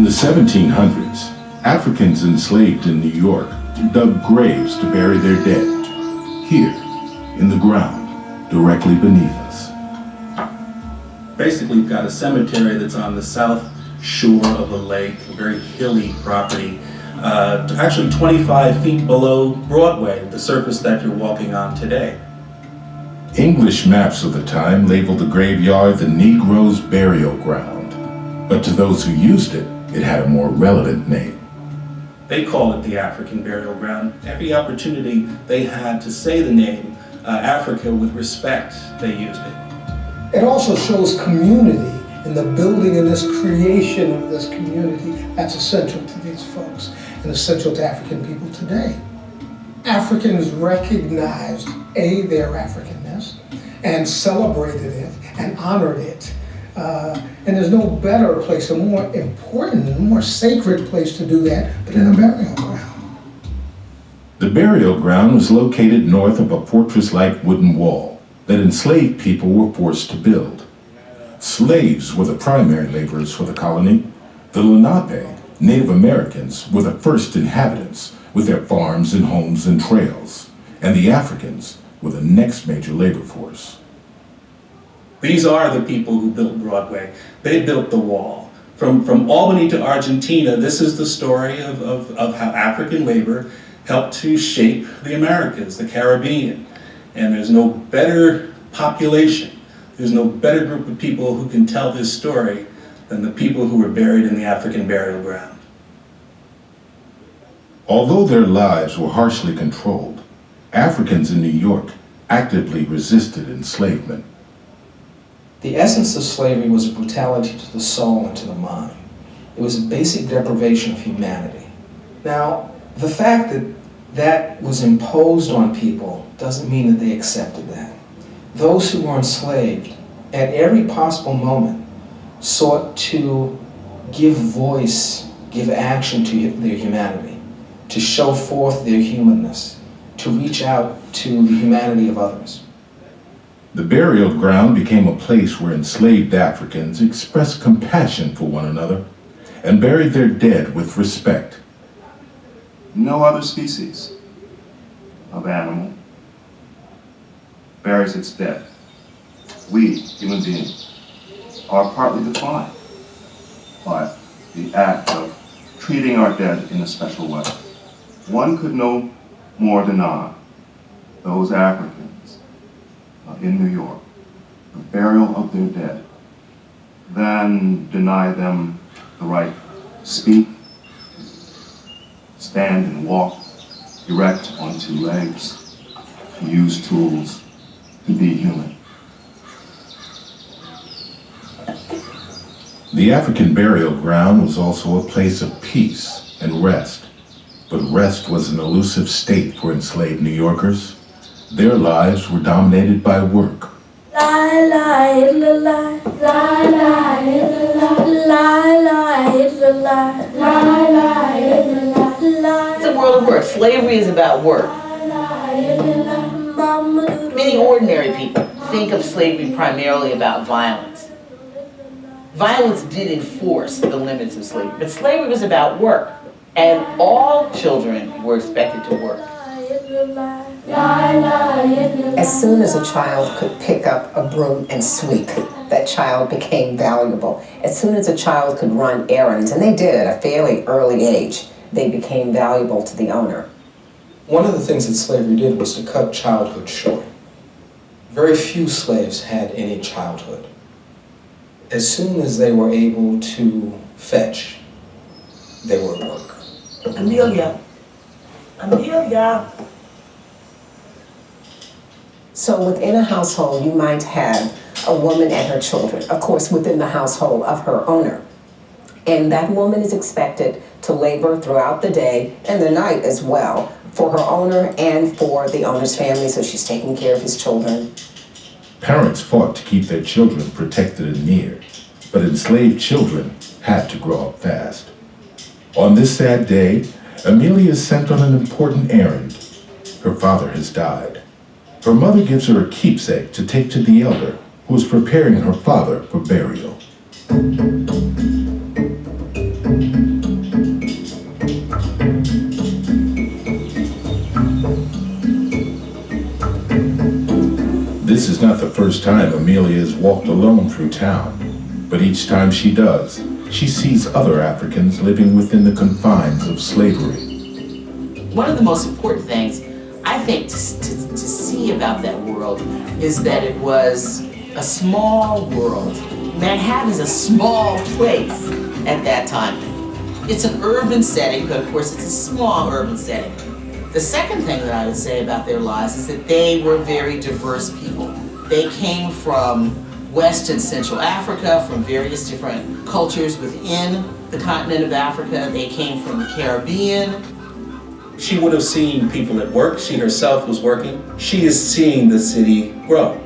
In the 1700s, Africans enslaved in New York dug graves to bury their dead, here, in the ground, directly beneath us. Basically, you've got a cemetery that's on the south shore of a lake, a very hilly property, actually 25 feet below Broadway, the surface that you're walking on today. English maps of the time labeled the graveyard the Negro's Burial Ground, but to those who used it, it had a more relevant name. They called it the African Burial Ground. Every opportunity they had to say the name Africa with respect, they used it. It also shows community in the building and this creation of this community that's essential to these folks and essential to African people today. Africans recognized, their Africanness and celebrated it and honored it. And there's no better place, a more important and more sacred place to do that than a burial ground. The burial ground was located north of a fortress-like wooden wall that enslaved people were forced to build. Slaves were the primary laborers for the colony. The Lenape, Native Americans, were the first inhabitants with their farms and homes and trails, and the Africans were the next major labor force. These are the people who built Broadway. They built the wall. From Albany to Argentina, this is the story of how African labor helped to shape the Americas, the Caribbean. And there's no better population, there's no better group of people who can tell this story than the people who were buried in the African burial ground. Although their lives were harshly controlled, Africans in New York actively resisted enslavement. The essence of slavery was a brutality to the soul and to the mind. It was a basic deprivation of humanity. Now, the fact that that was imposed on people doesn't mean that they accepted that. Those who were enslaved, at every possible moment, sought to give voice, give action to their humanity, to show forth their humanness, to reach out to the humanity of others. The burial ground became a place where enslaved Africans expressed compassion for one another and buried their dead with respect. No other species of animal buries its dead. We, human beings, are partly defined by the act of treating our dead in a special way. One could no more deny those Africans in New York the burial of their dead than deny them the right to speak, stand and walk erect on two legs, to use tools, to be human. The African burial ground was also a place of peace and rest, but rest was an elusive state for enslaved New Yorkers. Their lives were dominated by work. It's a world of work. Slavery is about work. Many ordinary people think of slavery primarily about violence. Violence did enforce the limits of slavery, but slavery was about work, and all children were expected to work. As soon as a child could pick up a broom and sweep, that child became valuable. As soon as a child could run errands, and they did at a fairly early age, they became valuable to the owner. One of the things that slavery did was to cut childhood short. Very few slaves had any childhood. As soon as they were able to fetch, they were at work. Amelia. So within a household, you might have a woman and her children, of course within the household of her owner. And that woman is expected to labor throughout the day and the night as well for her owner and for the owner's family, so she's taking care of his children. Parents fought to keep their children protected and near, but enslaved children had to grow up fast. On this sad day, Amelia is sent on an important errand. Her father has died. Her mother gives her a keepsake to take to the elder, who is preparing her father for burial. This is not the first time Amelia has walked alone through town, but each time she does, she sees other Africans living within the confines of slavery. One of the most important things, I think, to see about that world is that it was a small world. Manhattan is a small place at that time. It's an urban setting, but of course it's a small urban setting. The second thing that I would say about their lives is that they were very diverse people. They came from West and Central Africa, from various different cultures within the continent of Africa. They came from the Caribbean. She would have seen people at work. She herself was working. She is seeing the city grow.